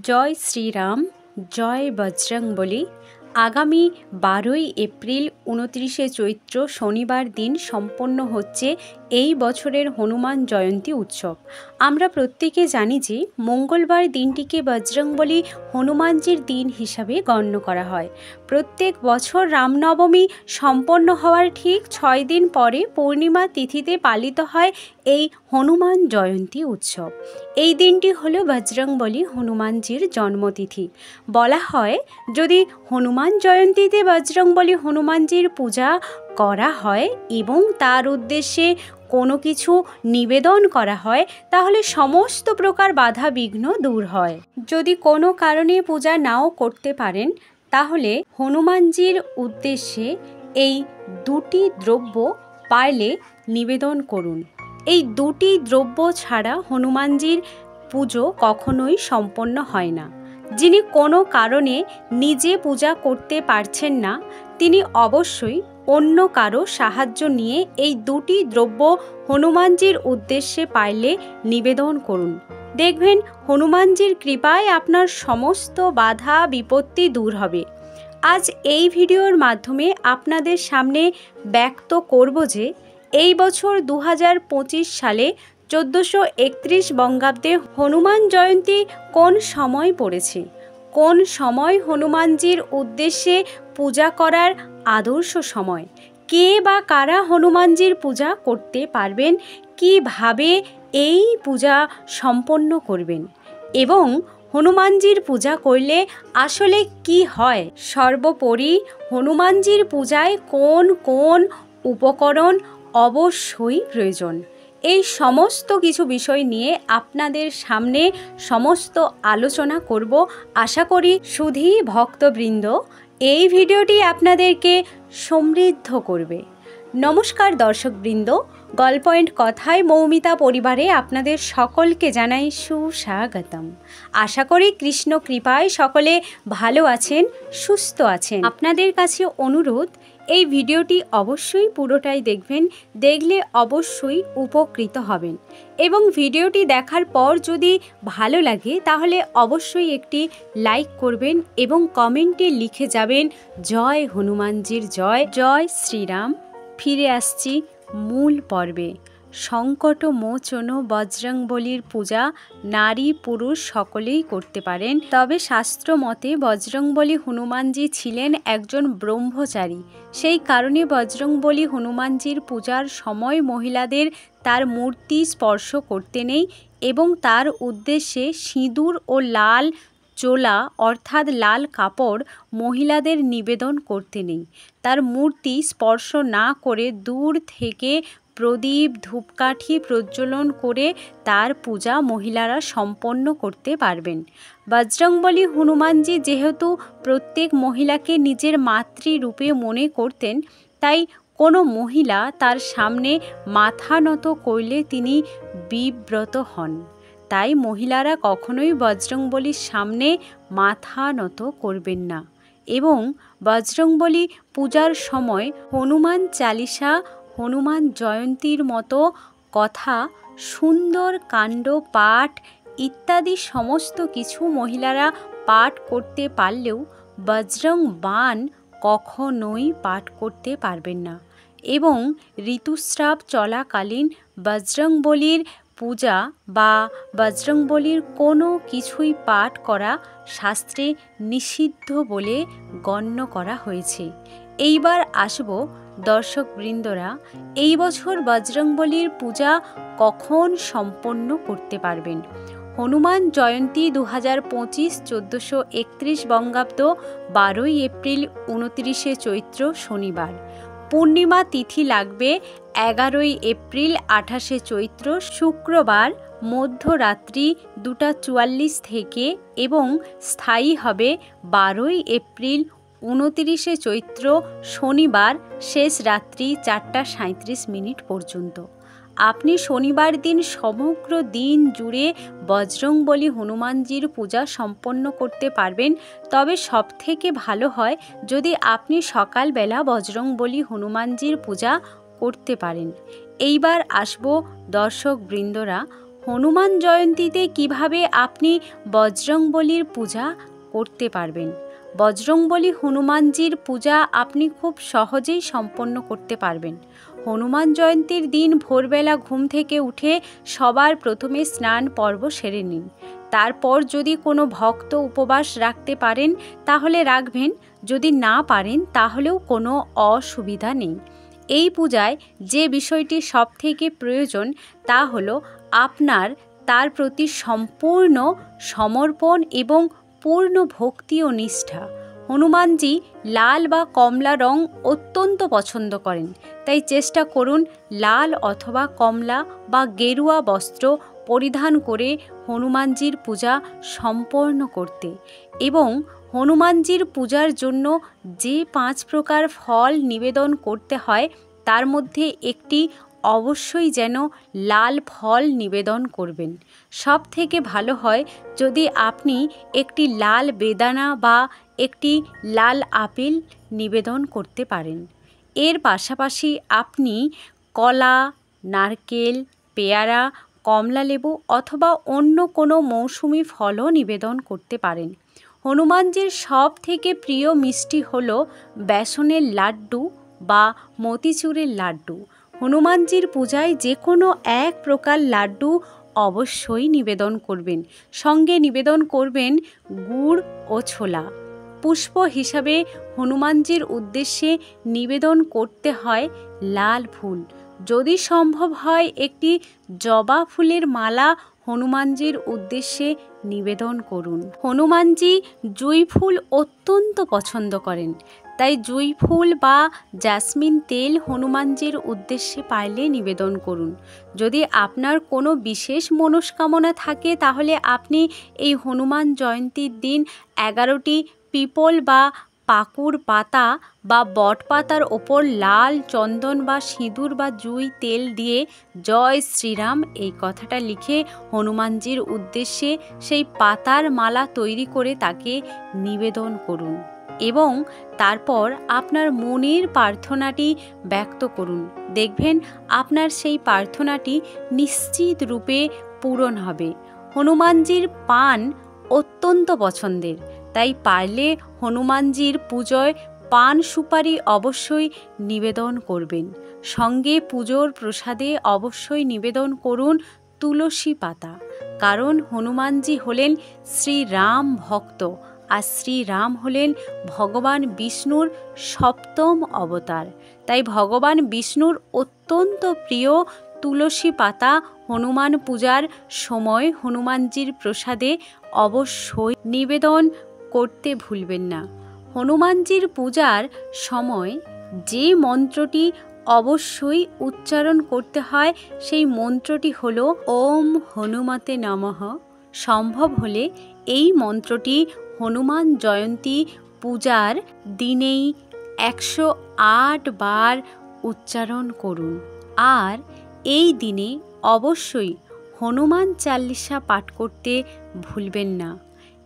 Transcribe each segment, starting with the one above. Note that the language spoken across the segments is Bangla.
জয় শ্রীরাম, জয় বজরংবলী। আগামী 12ই এপ্রিল 29শে চৈত্র শনিবার দিন সম্পন্ন হচ্ছে এই বছরের হনুমান জয়ন্তী উৎসব। আমরা প্রত্যেকে জানি যে মঙ্গলবার দিনটিকে বজরংবলী হনুমানজির দিন হিসাবে গণ্য করা হয়। প্রত্যেক বছর রামনবমী সম্পন্ন হওয়ার ঠিক 6 দিন পরে পূর্ণিমা তিথিতে পালিত হয় এই হনুমান জয়ন্তী উৎসব। এই দিনটি হলো বজরংবলী হনুমানজির জন্মতিথি। বলা হয়, যদি হনুমান জয়ন্তীতে বজরংবলী হনুমানজির পূজা করা হয় এবং তার উদ্দেশ্যে কোনো কিছু নিবেদন করা হয়, তাহলে সমস্ত প্রকার বাধা বিঘ্ন দূর হয়। যদি কোনো কারণে পূজা নাও করতে পারেন, তাহলে হনুমানজির উদ্দেশ্যে এই দুটি দ্রব্য পারলে নিবেদন করুন। এই দুটি দ্রব্য ছাড়া হনুমানজির পুজো কখনোই সম্পন্ন হয় না। যিনি কোনো কারণে নিজে পূজা করতে পারছেন না, তিনি অবশ্যই অন্য কারো সাহায্য নিয়ে এই দুটি দ্রব্য হনুমানজির উদ্দেশ্যে পারলে নিবেদন করুন। দেখবেন হনুমানজির কৃপায় আপনার সমস্ত বাধা বিপত্তি দূর হবে। আজ এই ভিডিওর মাধ্যমে আপনাদের সামনে ব্যক্ত করব যে এই বছর 2025 সালে 1431 বঙ্গাব্দে হনুমান জয়ন্তী কোন সময় পড়েছে, কোন সময় হনুমানজির উদ্দেশ্যে পূজা করার আদর্শ সময়, কে বা কারা হনুমানজির পূজা করতে পারবেন, কিভাবে এই পূজা সম্পন্ন করবেন এবং হনুমানজির পূজা করলে আসলে কি হয়। সর্বোপরি হনুমানজির পূজায় কোন কোন উপকরণ অবশ্যই প্রয়োজন, এই সমস্ত কিছু বিষয় নিয়ে আপনাদের সামনে সমস্ত আলোচনা করব। আশা করি সুধী ভক্তবৃন্দ এই ভিডিওটি আপনাদেরকে সমৃদ্ধ করবে। নমস্কার দর্শকবৃন্দ, গল্প এন্ড কথায় মৌমিতা পরিবারে আপনাদের সকলকে জানাই সুস্বাগতম। আশা করি কৃষ্ণ কৃপায় সকলে ভালো আছেন, সুস্থ আছেন। আপনাদের কাছে অনুরোধ, এই ভিডিওটি অবশ্যই পুরোটাই দেখবেন, দেখলে অবশ্যই উপকৃত হবেন এবং ভিডিওটি দেখার পর যদি ভালো লাগে তাহলে অবশ্যই একটি লাইক করবেন এবং কমেন্টে লিখে যাবেন জয় হনুমানজির জয়। জয় শ্রীরাম। ফিরে আসছি মূল পর্বে। সংকট মোচন বজরংবলীর পূজা নারী পুরুষ সকলেই করতে পারেন। তবে শাস্ত্র মতে বজরংবলী হনুমানজি ছিলেন একজন ব্রহ্মচারী। সেই কারণে বজরংবলী হনুমানজির পূজার সময় মহিলাদের তার মূর্তি স্পর্শ করতে নেই এবং তার উদ্দেশ্যে সিঁদুর ও লাল চোলা অর্থাৎ লাল কাপড় মহিলাদের নিবেদন করতে নেই। তার মূর্তি স্পর্শ না করে দূর থেকে প্রদীপ ধূপকাঠি প্রজ্বলন করে তার পূজা মহিলারা সম্পন্ন করতে পারবেন। বজরংবলী হনুমানজি যেহেতু প্রত্যেক মহিলাকে নিজের মাতৃরূপে মনে করতেন, তাই কোনো মহিলা তার সামনে মাথা নত করলে তিনি বিব্রত হন। তাই মহিলারা কখনোই বজরংবলীর সামনে মাথা নত করবেন না এবং বজরংবলী পূজার সময় হনুমান চালিসা, হনুমান জয়ন্তীর মতো কথা, সুন্দর কাণ্ড পাঠ ইত্যাদি সমস্ত কিছু মহিলারা পাঠ করতে পারলেও বজরং বাণ কখনোই পাঠ করতে পারবেন না এবং ঋতুস্রাব চলাকালীন বজরংবলীর পূজা বা বজরংবলীর কোনো কিছুই পাঠ করা শাস্ত্রে নিষিদ্ধ বলে গণ্য করা হয়েছে। এইবার আসব দর্শকবৃন্দরা, এই বছর বজরংবলীর পূজা কখন সম্পন্ন করতে পারবেন। হনুমান জয়ন্তী 2025 1431 বঙ্গাব্দ 12ই এপ্রিল 29শে চৈত্র শনিবার। পূর্ণিমা তিথি লাগবে 11ই এপ্রিল 28শে চৈত্র শুক্রবার মধ্যরাত্রি 2:44 থেকে এবং স্থায়ী হবে 12ই এপ্রিল 29শে চৈত্র শনিবার শেষ রাত্রি 4:37 পর্যন্ত। আপনি শনিবার দিন সমগ্র দিন জুড়ে বজরংবলী হনুমানজির পূজা সম্পন্ন করতে পারবেন। তবে সবথেকে ভালো হয় যদি আপনি সকালবেলা বজরংবলী হনুমানজির পূজা করতে পারেন। এইবার আসব দর্শকবৃন্দরা, হনুমান জয়ন্তীতে কিভাবে আপনি বজরংবলীর পূজা করতে পারবেন। বজরংবলী হনুমানজির পূজা আপনি খুব সহজেই সম্পন্ন করতে পারবেন। হনুমান জয়ন্তীর দিন ভোরবেলা ঘুম থেকে উঠে সবার প্রথমে স্নান পর্ব সেরে নিন। তারপর যদি কোনো ভক্ত উপবাস রাখতে পারেন তাহলে রাখবেন, যদি না পারেন তাহলেও কোনো অসুবিধা নেই। এই পূজায় যে বিষয়টি সবথেকে প্রয়োজন তা হলো আপনার তার প্রতি সম্পূর্ণ সমর্পণ এবং পূর্ণ ভক্তি ও নিষ্ঠা। হনুমানজি লাল বা কমলা রং অত্যন্ত পছন্দ করেন, তাই চেষ্টা করুন লাল অথবা কমলা বা গেরুয়া বস্ত্র পরিধান করে হনুমানজির পূজা সম্পন্ন করতে এবং হনুমানজির পূজার জন্য যে 5 প্রকার ফল নিবেদন করতে হয় তার মধ্যে একটি অবশ্যই যেন লাল ফল নিবেদন করবেন। সব থেকে ভালো হয় যদি আপনি একটি লাল বেদানা বা একটি লাল আপেল নিবেদন করতে পারেন। এর পাশাপাশি আপনি কলা, নারকেল, পেয়ারা, কমলালেবু অথবা অন্য কোনো মৌসুমি ফলও নিবেদন করতে পারেন। হনুমানজির সব থেকে প্রিয় মিষ্টি হল বেসনের লাড্ডু বা মতিচুরের লাড্ডু। হনুমানজির পূজায় যে কোনো এক প্রকার লাড্ডু অবশ্যই নিবেদন করবেন। সঙ্গে নিবেদন করবেন গুড় ও ছোলা। পুষ্প হিসাবে হনুমানজির উদ্দেশ্যে নিবেদন করতে হয় লাল ফুল। যদি সম্ভব হয় একটি জবা ফুলের মালা হনুমানজির উদ্দেশ্যে নিবেদন করুন। হনুমানজি জুঁই ফুল অত্যন্ত পছন্দ করেন, তাই জুঁই ফুল বা জাসমিন তেল হনুমানজির উদ্দেশ্যে পাইলে নিবেদন করুন। যদি আপনার কোনো বিশেষ মনস্কামনা থাকে তাহলে আপনি এই হনুমান জয়ন্তীর দিন 11টি পিপল বা পাকুর পাতা বা বট পাতার ওপর লাল চন্দন বা সিঁদুর বা জুঁই তেল দিয়ে জয় শ্রীরাম এই কথাটা লিখে হনুমানজির উদ্দেশ্যে সেই পাতার মালা তৈরি করে তাকে নিবেদন করুন এবং তারপর আপনার মনের প্রার্থনাটি ব্যক্ত করুন। দেখবেন আপনার সেই প্রার্থনাটি নিশ্চিত রূপে পূরণ হবে। হনুমানজির পান অত্যন্ত পছন্দের, তাই পারলে হনুমানজির পুজোয় পান সুপারি অবশ্যই নিবেদন করবেন। সঙ্গে পুজোর প্রসাদে অবশ্যই নিবেদন করুন তুলসী পাতা, কারণ হনুমানজি হলেন শ্রীরাম ভক্ত আর শ্রীরাম হলেন ভগবান বিষ্ণুর 7ম অবতার। তাই ভগবান বিষ্ণুর অত্যন্ত প্রিয় তুলসী পাতা হনুমান পূজার সময় হনুমানজির প্রসাদে অবশ্যই নিবেদন করতে ভুলবেন না। হনুমানজির পূজার সময় যে মন্ত্রটি অবশ্যই উচ্চারণ করতে হয় সেই মন্ত্রটি হল ওম হনুমতে নমঃ। সম্ভব হলে এই মন্ত্রটি হনুমান জয়ন্তী পূজার দিনেই 108 বার উচ্চারণ করুন। আর এই দিনে অবশ্যই হনুমান চালিসা পাঠ করতে ভুলবেন না।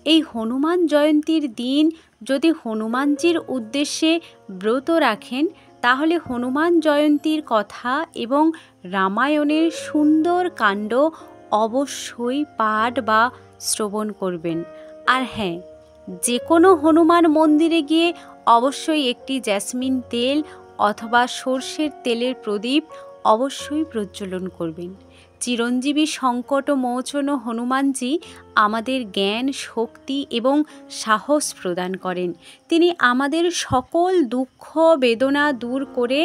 এই হনুমান জয়ন্তীর দিন যদি হনুমানজির উদ্দেশ্যে ব্রত রাখেন তাহলে হনুমান জয়ন্তীর কথা এবং রামায়ণের সুন্দর কাণ্ড অবশ্যই পাঠ বা শ্রবণ করবেন। আর হ্যাঁ, যে কোনো হনুমান মন্দিরে গিয়ে অবশ্যই একটি জেসমিন তেল অথবা সর্ষের তেলের প্রদীপ অবশ্যই প্রজ্বলন করবেন। চিরঞ্জীবী সংকট মোচন হনুমানজি আমাদের জ্ঞান, শক্তি এবং সাহস প্রদান করেন। তিনি আমাদের সকল দুঃখ বেদনা দূর করে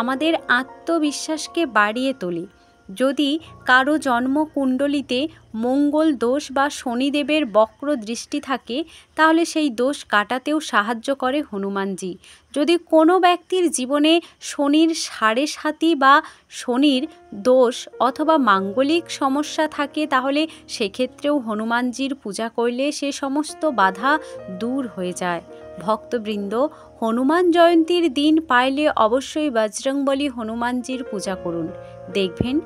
আমাদের আত্মবিশ্বাসকে বাড়িয়ে তোলে। যদি কারো জন্মকুণ্ডলিতে মঙ্গল দোষ বা শনিদেবের বক্র দৃষ্টি থাকে তাহলে সেই দোষ কাটাতেও সাহায্য করে হনুমানজি। যদি কোনো ব্যক্তির জীবনে শনির 7.5 বা শনির দোষ অথবা মাঙ্গলিক সমস্যা থাকে তাহলে সেক্ষেত্রেও হনুমানজির পূজা করলে সে সমস্ত বাধা দূর হয়ে যায়। ভক্তবৃন্দ, হনুমান জয়ন্তীর দিন পাইলে অবশ্যই বজরংবলী হনুমানজির পূজা করুন। দেখবেন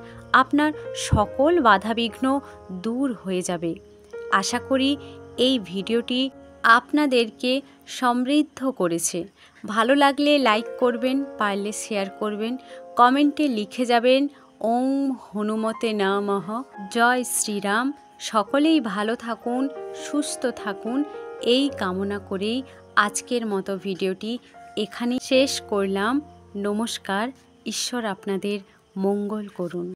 আপনার সকল বাধাবিঘ্ন দূর হয়ে যাবে। আশা করি এই ভিডিওটি আপনাদেরকে সমৃদ্ধ করেছে। ভালো লাগলে লাইক করবেন, পারলে শেয়ার করবেন, কমেন্টে লিখে যাবেন ওম হনুমতে নমঃ। জয় শ্রীরাম। সকলেই ভালো থাকুন, সুস্থ থাকুন, এই কামনা করেই আজকের মতো ভিডিওটি এখানেই শেষ করলাম। নমস্কার। ঈশ্বর আপনাদের মঙ্গল করুন।